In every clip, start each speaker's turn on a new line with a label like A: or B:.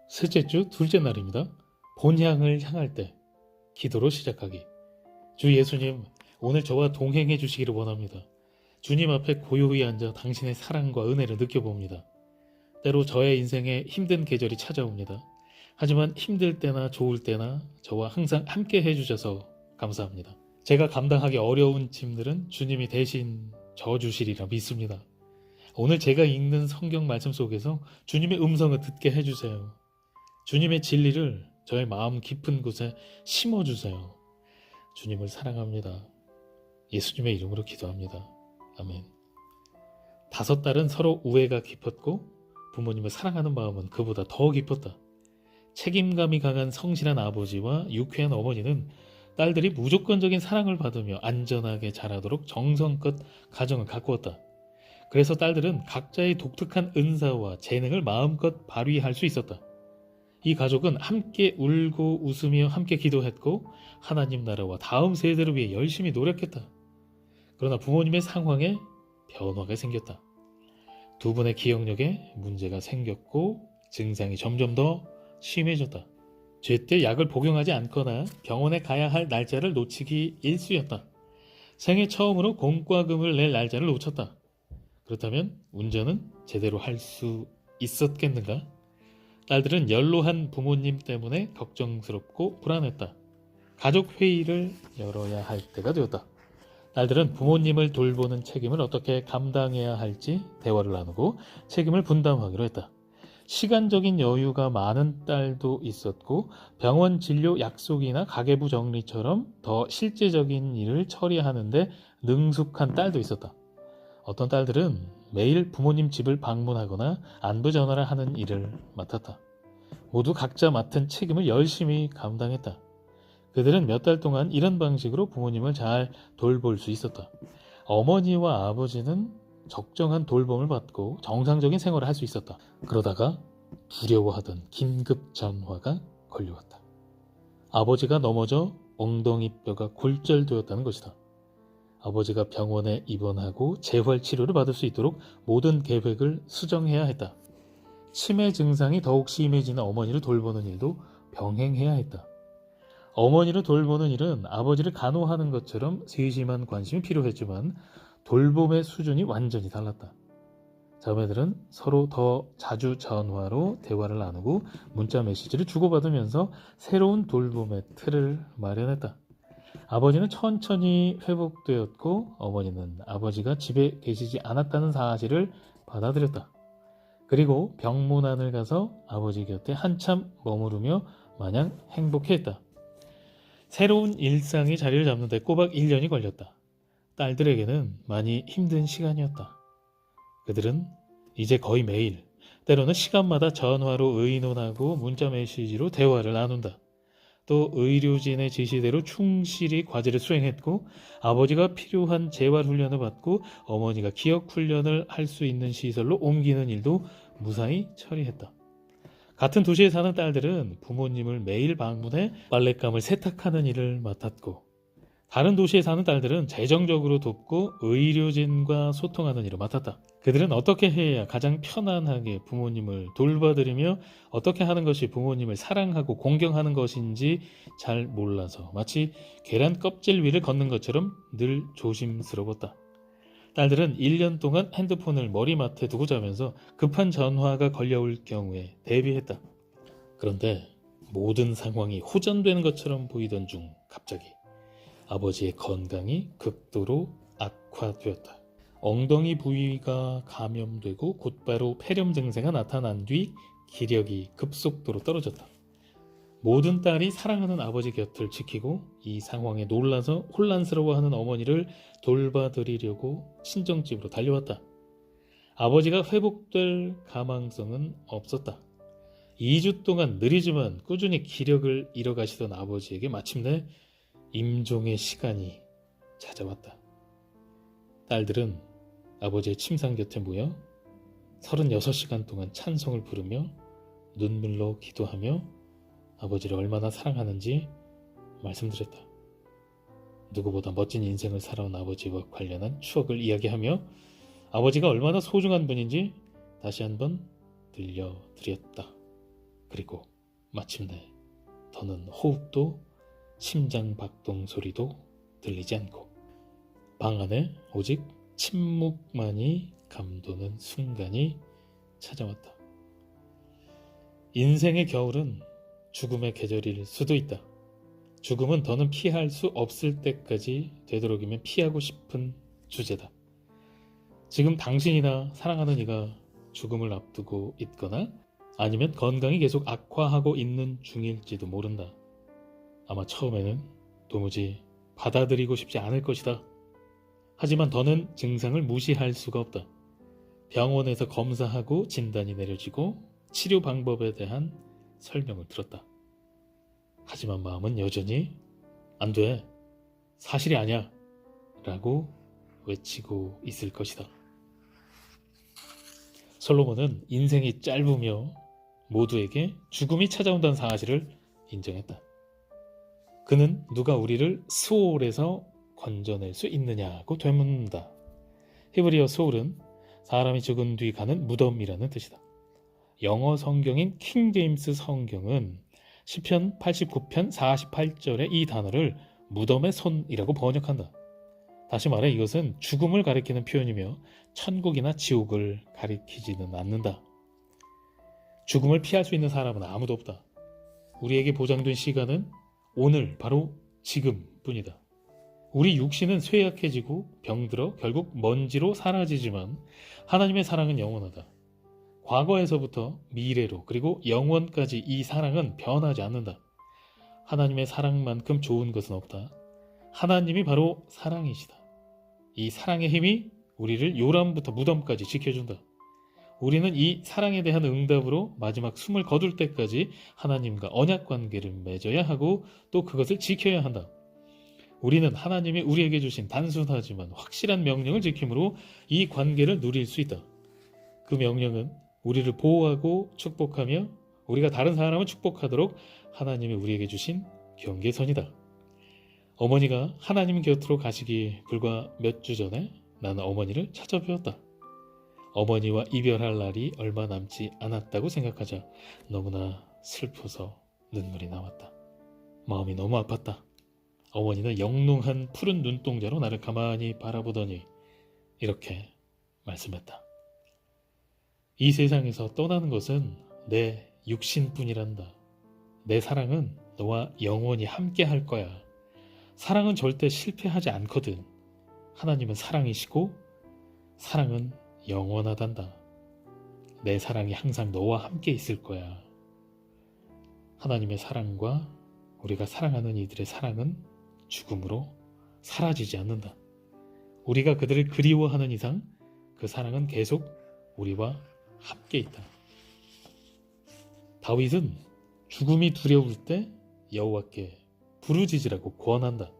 A: 셋째 주 둘째 날입니다. 본향을 향할 때 기도로 시작하기. 주 예수님, 오늘 저와 동행해 주시기를 원합니다. 주님 앞에 고요히 앉아 당신의 사랑과 은혜를 느껴봅니다. 때로 저의 인생에 힘든 계절이 찾아옵니다. 하지만 힘들 때나 좋을 때나 저와 항상 함께 해주셔서 감사합니다. 제가 감당하기 어려운 짐들은 주님이 대신 져주시리라 믿습니다. 오늘 제가 읽는 성경 말씀 속에서 주님의 음성을 듣게 해주세요. 주님의 진리를 저의 마음 깊은 곳에 심어주세요. 주님을 사랑합니다. 예수님의 이름으로 기도합니다. 아멘. 5딸은 서로 우애가 깊었고 부모님을 사랑하는 마음은 그보다 더 깊었다. 책임감이 강한 성실한 아버지와 유쾌한 어머니는 딸들이 무조건적인 사랑을 받으며 안전하게 자라도록 정성껏 가정을 가꾸었다. 그래서 딸들은 각자의 독특한 은사와 재능을 마음껏 발휘할 수 있었다. 이 가족은 함께 울고 웃으며 함께 기도했고 하나님 나라와 다음 세대를 위해 열심히 노력했다. 그러나 부모님의 상황에 변화가 생겼다. 두 분의 기억력에 문제가 생겼고 증상이 점점 더 심해졌다. 제때 약을 복용하지 않거나 병원에 가야 할 날짜를 놓치기 일쑤였다. 생애 처음으로 공과금을 낼 날짜를 놓쳤다. 그렇다면 운전은 제대로 할 수 있었겠는가? 딸들은 연로한 부모님 때문에 걱정스럽고 불안했다. 가족 회의를 열어야 할 때가 되었다. 딸들은 부모님을 돌보는 책임을 어떻게 감당해야 할지 대화를 나누고 책임을 분담하기로 했다. 시간적인 여유가 많은 딸도 있었고 병원 진료 약속이나 가계부 정리처럼 더 실제적인 일을 처리하는데 능숙한 딸도 있었다. 어떤 딸들은 매일 부모님 집을 방문하거나 안부 전화를 하는 일을 맡았다. 모두 각자 맡은 책임을 열심히 감당했다. 그들은 몇 달 동안 이런 방식으로 부모님을 잘 돌볼 수 있었다. 어머니와 아버지는 적정한 돌봄을 받고 정상적인 생활을 할 수 있었다. 그러다가 두려워하던 긴급 전화가 걸려왔다. 아버지가 넘어져 엉덩이뼈가 골절되었다는 것이다. 아버지가 병원에 입원하고 재활 치료를 받을 수 있도록 모든 계획을 수정해야 했다. 치매 증상이 더욱 심해지는 어머니를 돌보는 일도 병행해야 했다. 어머니를 돌보는 일은 아버지를 간호하는 것처럼 세심한 관심이 필요했지만 돌봄의 수준이 완전히 달랐다. 자매들은 서로 더 자주 전화로 대화를 나누고 문자 메시지를 주고받으면서 새로운 돌봄의 틀을 마련했다. 아버지는 천천히 회복되었고 어머니는 아버지가 집에 계시지 않았다는 사실을 받아들였다. 그리고 병문안을 가서 아버지 곁에 한참 머무르며 마냥 행복해했다. 새로운 일상이 자리를 잡는데 꼬박 1년이 걸렸다. 딸들에게는 많이 힘든 시간이었다. 그들은 이제 거의 매일, 때로는 시간마다 전화로 의논하고 문자 메시지로 대화를 나눈다. 또 의료진의 지시대로 충실히 과제를 수행했고 아버지가 필요한 재활훈련을 받고 어머니가 기억훈련을 할 수 있는 시설로 옮기는 일도 무사히 처리했다. 같은 도시에 사는 딸들은 부모님을 매일 방문해 빨랫감을 세탁하는 일을 맡았고 다른 도시에 사는 딸들은 재정적으로 돕고 의료진과 소통하는 일을 맡았다. 그들은 어떻게 해야 가장 편안하게 부모님을 돌봐드리며 어떻게 하는 것이 부모님을 사랑하고 공경하는 것인지 잘 몰라서 마치 계란 껍질 위를 걷는 것처럼 늘 조심스러웠다. 딸들은 1년 동안 핸드폰을 머리맡에 두고 자면서 급한 전화가 걸려올 경우에 대비했다. 그런데 모든 상황이 호전되는 것처럼 보이던 중 갑자기 아버지의 건강이 극도로 악화되었다. 엉덩이 부위가 감염되고 곧바로 폐렴 증세가 나타난 뒤 기력이 급속도로 떨어졌다. 모든 딸이 사랑하는 아버지 곁을 지키고 이 상황에 놀라서 혼란스러워하는 어머니를 돌봐드리려고 친정집으로 달려왔다. 아버지가 회복될 가망성은 없었다. 2주 동안 느리지만 꾸준히 기력을 잃어가시던 아버지에게 마침내 임종의 시간이 찾아왔다. 딸들은 아버지의 침상 곁에 모여 36시간 동안 찬송을 부르며 눈물로 기도하며 아버지를 얼마나 사랑하는지 말씀드렸다. 누구보다 멋진 인생을 살아온 아버지와 관련한 추억을 이야기하며 아버지가 얼마나 소중한 분인지 다시 한번 들려드렸다. 그리고 마침내 더는 호흡도 심장 박동 소리도 들리지 않고 방 안에 오직 침묵만이 감도는 순간이 찾아왔다. 인생의 겨울은 죽음의 계절일 수도 있다. 죽음은 더는 피할 수 없을 때까지 되도록이면 피하고 싶은 주제다. 지금 당신이나 사랑하는 이가 죽음을 앞두고 있거나 아니면 건강이 계속 악화하고 있는 중일지도 모른다. 아마 처음에는 도무지 받아들이고 싶지 않을 것이다. 하지만 더는 증상을 무시할 수가 없다. 병원에서 검사하고 진단이 내려지고 치료 방법에 대한 설명을 들었다. 하지만 마음은 여전히 안 돼, 사실이 아니야 라고 외치고 있을 것이다. 솔로몬은 인생이 짧으며 모두에게 죽음이 찾아온다는 사실을 인정했다. 그는 누가 우리를 스올에서 건져낼 수 있느냐고 되묻는다. 히브리어 스올은 사람이 죽은 뒤 가는 무덤이라는 뜻이다. 영어 성경인 킹 제임스 성경은 시편 89편 48절의 이 단어를 무덤의 손이라고 번역한다. 다시 말해 이것은 죽음을 가리키는 표현이며 천국이나 지옥을 가리키지는 않는다. 죽음을 피할 수 있는 사람은 아무도 없다. 우리에게 보장된 시간은 오늘 바로 지금뿐이다. 우리 육신은 쇠약해지고 병들어 결국 먼지로 사라지지만 하나님의 사랑은 영원하다. 과거에서부터 미래로 그리고 영원까지 이 사랑은 변하지 않는다. 하나님의 사랑만큼 좋은 것은 없다. 하나님이 바로 사랑이시다. 이 사랑의 힘이 우리를 요람부터 무덤까지 지켜준다. 우리는 이 사랑에 대한 응답으로 마지막 숨을 거둘 때까지 하나님과 언약 관계를 맺어야 하고 또 그것을 지켜야 한다. 우리는 하나님이 우리에게 주신 단순하지만 확실한 명령을 지킴으로 이 관계를 누릴 수 있다. 그 명령은 우리를 보호하고 축복하며 우리가 다른 사람을 축복하도록 하나님이 우리에게 주신 경계선이다. 어머니가 하나님 곁으로 가시기 불과 몇 주 전에 나는 어머니를 찾아뵈었다. 어머니와 이별할 날이 얼마 남지 않았다고 생각하자 너무나 슬퍼서 눈물이 나왔다. 마음이 너무 아팠다. 어머니는 영롱한 푸른 눈동자로 나를 가만히 바라보더니 이렇게 말씀했다. 이 세상에서 떠나는 것은 내 육신뿐이란다. 내 사랑은 너와 영원히 함께 할 거야. 사랑은 절대 실패하지 않거든. 하나님은 사랑이시고 사랑은 영원하단다. 내 사랑이 항상 너와 함께 있을 거야. 하나님의 사랑과 우리가 사랑하는 이들의 사랑은 죽음으로 사라지지 않는다. 우리가 그들을 그리워하는 이상 그 사랑은 계속 우리와 함께 있다. 다윗은 죽음이 두려울 때 여호와께 부르짖으라고 권한다.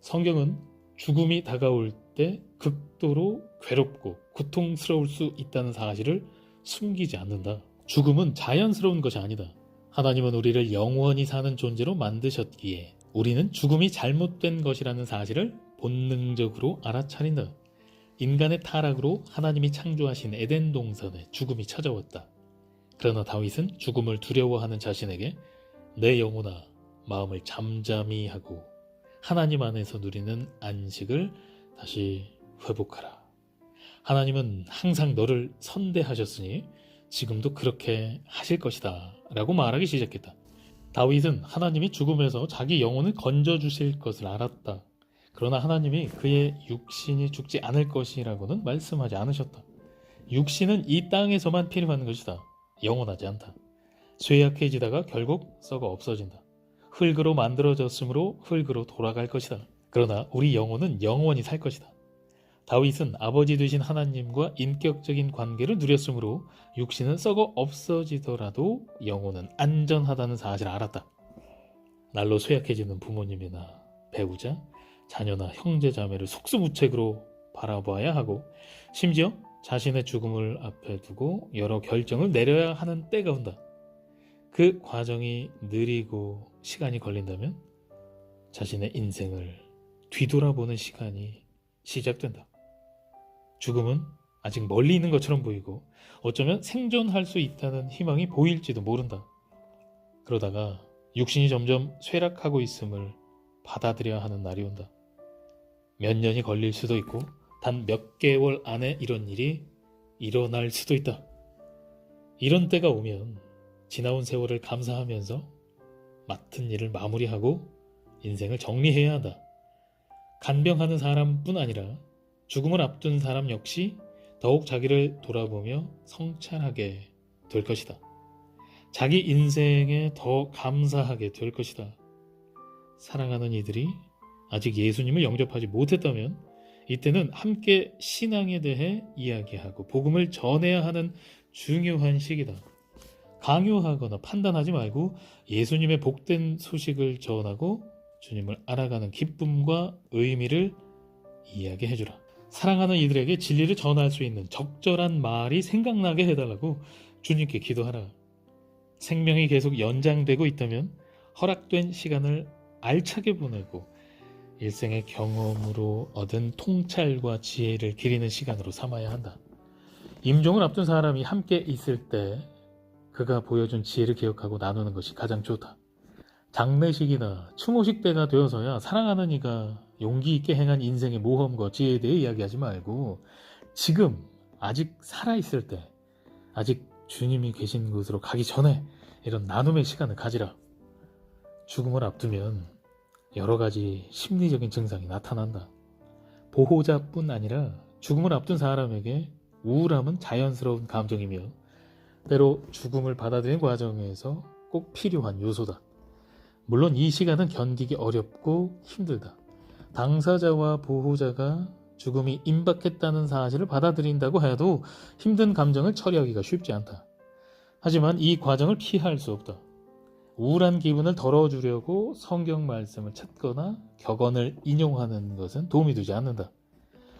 A: 성경은 죽음이 다가올 때 극도로 괴롭고 고통스러울 수 있다는 사실을 숨기지 않는다. 죽음은 자연스러운 것이 아니다. 하나님은 우리를 영원히 사는 존재로 만드셨기에 우리는 죽음이 잘못된 것이라는 사실을 본능적으로 알아차린다. 인간의 타락으로 하나님이 창조하신 에덴 동산에 죽음이 찾아왔다. 그러나 다윗은 죽음을 두려워하는 자신에게 내 영혼아 마음을 잠잠히 하고 하나님 안에서 누리는 안식을 다시 회복하라. 하나님은 항상 너를 선대하셨으니 지금도 그렇게 하실 것이다 라고 말하기 시작했다. 다윗은 하나님이 죽음에서 자기 영혼을 건져주실 것을 알았다. 그러나 하나님이 그의 육신이 죽지 않을 것이라고는 말씀하지 않으셨다. 육신은 이 땅에서만 필요한 것이다. 영원하지 않다. 쇠약해지다가 결국 썩어 없어진다. 흙으로 만들어졌으므로 흙으로 돌아갈 것이다. 그러나 우리 영혼은 영원히 살 것이다. 다윗은 아버지 되신 하나님과 인격적인 관계를 누렸으므로 육신은 썩어 없어지더라도 영혼은 안전하다는 사실을 알았다. 날로 쇠약해지는 부모님이나 배우자, 자녀나 형제 자매를 속수무책으로 바라봐야 하고 심지어 자신의 죽음을 앞에 두고 여러 결정을 내려야 하는 때가 온다. 그 과정이 느리고 시간이 걸린다면 자신의 인생을 뒤돌아보는 시간이 시작된다. 죽음은 아직 멀리 있는 것처럼 보이고 어쩌면 생존할 수 있다는 희망이 보일지도 모른다. 그러다가 육신이 점점 쇠락하고 있음을 받아들여야 하는 날이 온다. 몇 년이 걸릴 수도 있고 단 몇 개월 안에 이런 일이 일어날 수도 있다. 이런 때가 오면 지나온 세월을 감사하면서 맡은 일을 마무리하고 인생을 정리해야 한다. 간병하는 사람뿐 아니라 죽음을 앞둔 사람 역시 더욱 자기를 돌아보며 성찰하게 될 것이다. 자기 인생에 더 감사하게 될 것이다. 사랑하는 이들이 아직 예수님을 영접하지 못했다면 이때는 함께 신앙에 대해 이야기하고 복음을 전해야 하는 중요한 시기다. 강요하거나 판단하지 말고 예수님의 복된 소식을 전하고 주님을 알아가는 기쁨과 의미를 이야기해주라. 사랑하는 이들에게 진리를 전할 수 있는 적절한 말이 생각나게 해달라고 주님께 기도하라. 생명이 계속 연장되고 있다면 허락된 시간을 알차게 보내고 일생의 경험으로 얻은 통찰과 지혜를 기리는 시간으로 삼아야 한다. 임종을 앞둔 사람이 함께 있을 때 그가 보여준 지혜를 기억하고 나누는 것이 가장 좋다. 장례식이나 추모식 때가 되어서야 사랑하는 이가 용기 있게 행한 인생의 모험과 지혜에 대해 이야기하지 말고 지금 아직 살아있을 때, 아직 주님이 계신 곳으로 가기 전에 이런 나눔의 시간을 가지라. 죽음을 앞두면 여러 가지 심리적인 증상이 나타난다. 보호자뿐 아니라 죽음을 앞둔 사람에게 우울함은 자연스러운 감정이며 때로 죽음을 받아들이는 과정에서 꼭 필요한 요소다. 물론 이 시간은 견디기 어렵고 힘들다. 당사자와 보호자가 죽음이 임박했다는 사실을 받아들인다고 해도 힘든 감정을 처리하기가 쉽지 않다. 하지만 이 과정을 피할 수 없다. 우울한 기분을 덜어주려고 성경 말씀을 찾거나 격언을 인용하는 것은 도움이 되지 않는다.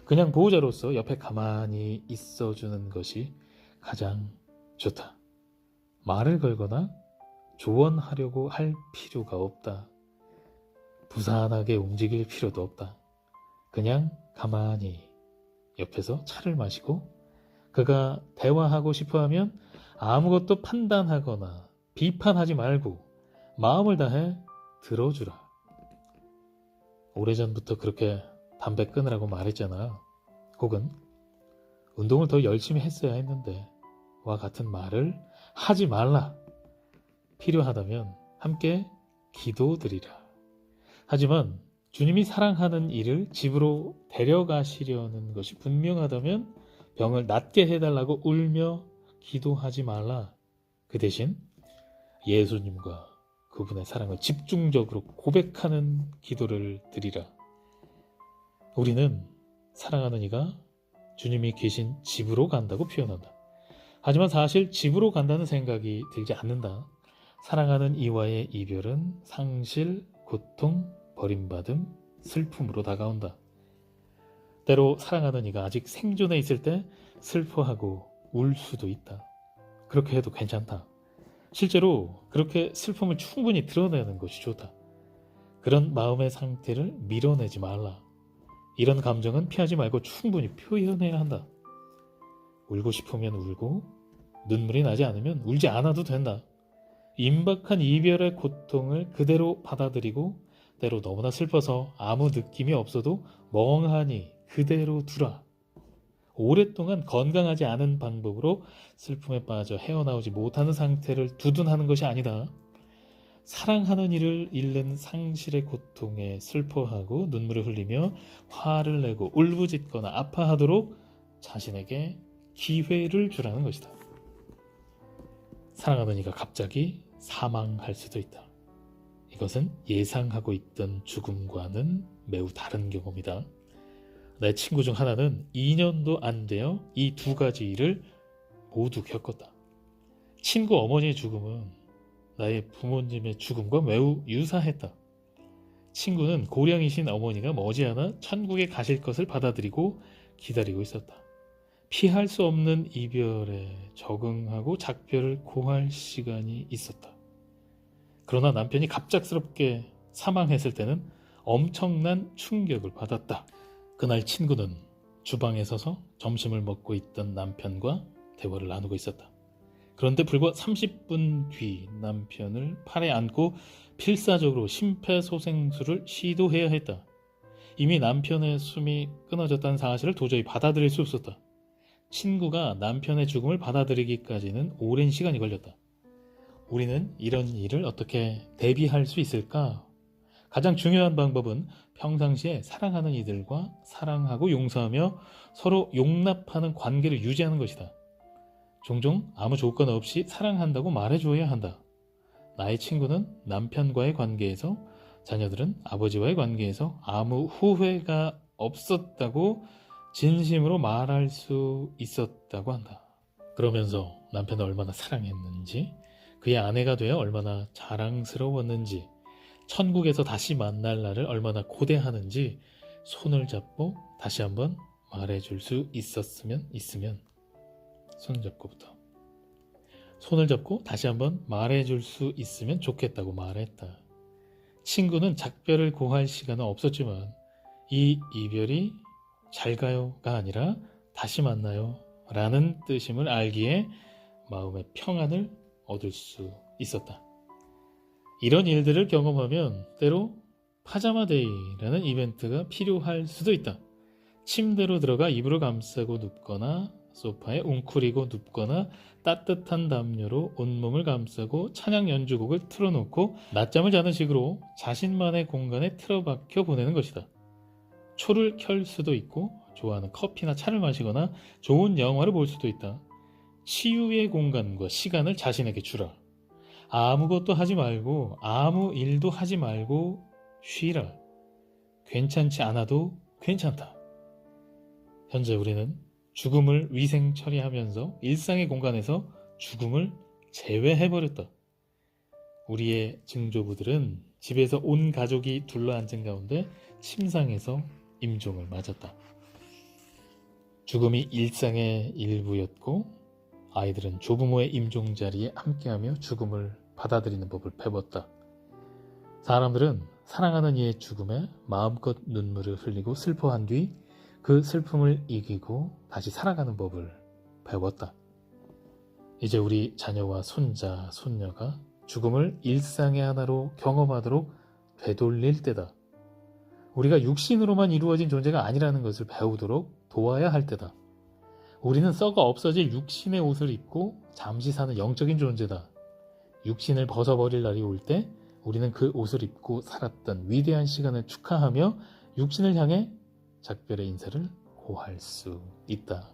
A: 그냥 보호자로서 옆에 가만히 있어주는 것이 가장 좋다. 말을 걸거나 조언하려고 할 필요가 없다. 부산하게 움직일 필요도 없다. 그냥 가만히 옆에서 차를 마시고 그가 대화하고 싶어하면 아무것도 판단하거나 비판하지 말고 마음을 다해 들어주라. 오래전부터 그렇게 담배 끊으라고 말했잖아. 혹은 운동을 더 열심히 했어야 했는데 와 같은 말을 하지 말라. 필요하다면 함께 기도드리라. 하지만 주님이 사랑하는 이를 집으로 데려가시려는 것이 분명하다면 병을 낫게 해달라고 울며 기도하지 말라. 그 대신 예수님과 그분의 사랑을 집중적으로 고백하는 기도를 드리라. 우리는 사랑하는 이가 주님이 계신 집으로 간다고 표현한다. 하지만 사실 집으로 간다는 생각이 들지 않는다. 사랑하는 이와의 이별은 상실, 고통, 버림받음, 슬픔으로 다가온다. 때로 사랑하는 이가 아직 생존해 있을 때 슬퍼하고 울 수도 있다. 그렇게 해도 괜찮다. 실제로 그렇게 슬픔을 충분히 드러내는 것이 좋다. 그런 마음의 상태를 밀어내지 말라. 이런 감정은 피하지 말고 충분히 표현해야 한다. 울고 싶으면 울고 눈물이 나지 않으면 울지 않아도 된다. 임박한 이별의 고통을 그대로 받아들이고 때로 너무나 슬퍼서 아무 느낌이 없어도 멍하니 그대로 두라. 오랫동안 건강하지 않은 방법으로 슬픔에 빠져 헤어나오지 못하는 상태를 두둔하는 것이 아니다. 사랑하는 이를 잃는 상실의 고통에 슬퍼하고 눈물을 흘리며 화를 내고 울부짖거나 아파하도록 자신에게 기회를 주라는 것이다. 사랑하는 이가 갑자기 사망할 수도 있다. 이것은 예상하고 있던 죽음과는 매우 다른 경험이다. 내 친구 중 하나는 2년도 안 되어 이 두 가지 일을 모두 겪었다. 친구 어머니의 죽음은 나의 부모님의 죽음과 매우 유사했다. 친구는 고령이신 어머니가 머지않아 천국에 가실 것을 받아들이고 기다리고 있었다. 피할 수 없는 이별에 적응하고 작별을 고할 시간이 있었다. 그러나 남편이 갑작스럽게 사망했을 때는 엄청난 충격을 받았다. 그날 친구는 주방에 서서 점심을 먹고 있던 남편과 대화를 나누고 있었다. 그런데 불과 30분 뒤 남편을 팔에 안고 필사적으로 심폐소생술을 시도해야 했다. 이미 남편의 숨이 끊어졌다는 사실을 도저히 받아들일 수 없었다. 친구가 남편의 죽음을 받아들이기까지는 오랜 시간이 걸렸다. 우리는 이런 일을 어떻게 대비할 수 있을까? 가장 중요한 방법은 평상시에 사랑하는 이들과 사랑하고 용서하며 서로 용납하는 관계를 유지하는 것이다. 종종 아무 조건 없이 사랑한다고 말해줘야 한다. 나의 친구는 남편과의 관계에서, 자녀들은 아버지와의 관계에서 아무 후회가 없었다고 진심으로 말할 수 있었다고 한다. 그러면서 남편을 얼마나 사랑했는지, 그의 아내가 되어 얼마나 자랑스러웠는지, 천국에서 다시 만날 날을 얼마나 고대하는지 손을 잡고 다시 한번 말해줄 수 있으면 손을 잡고부터 손을 잡고 다시 한번 말해줄 수 있으면 좋겠다고 말했다. 친구는 작별을 고할 시간은 없었지만 이 이별이 잘 가요가 아니라 다시 만나요 라는 뜻임을 알기에 마음의 평안을 얻을 수 있었다. 이런 일들을 경험하면 때로 파자마데이라는 이벤트가 필요할 수도 있다. 침대로 들어가 이불을 감싸고 눕거나 소파에 웅크리고 눕거나 따뜻한 담요로 온몸을 감싸고 찬양 연주곡을 틀어놓고 낮잠을 자는 식으로 자신만의 공간에 틀어박혀 보내는 것이다. 초를 켤 수도 있고 좋아하는 커피나 차를 마시거나 좋은 영화를 볼 수도 있다. 치유의 공간과 시간을 자신에게 주라. 아무것도 하지 말고 아무 일도 하지 말고 쉬라. 괜찮지 않아도 괜찮다. 현재 우리는 죽음을 위생 처리하면서 일상의 공간에서 죽음을 제외해버렸다. 우리의 증조부들은 집에서 온 가족이 둘러앉은 가운데 침상에서 임종을 맞았다. 죽음이 일상의 일부였고 아이들은 조부모의 임종 자리에 함께하며 죽음을 받아들이는 법을 배웠다. 사람들은 사랑하는 이의 죽음에 마음껏 눈물을 흘리고 슬퍼한 뒤 그 슬픔을 이기고 다시 살아가는 법을 배웠다. 이제 우리 자녀와 손자, 손녀가 죽음을 일상의 하나로 경험하도록 되돌릴 때다. 우리가 육신으로만 이루어진 존재가 아니라는 것을 배우도록 도와야 할 때다. 우리는 썩어 없어질 육신의 옷을 입고 잠시 사는 영적인 존재다. 육신을 벗어버릴 날이 올 때 우리는 그 옷을 입고 살았던 위대한 시간을 축하하며 육신을 향해 작별의 인사를 고할 수 있다.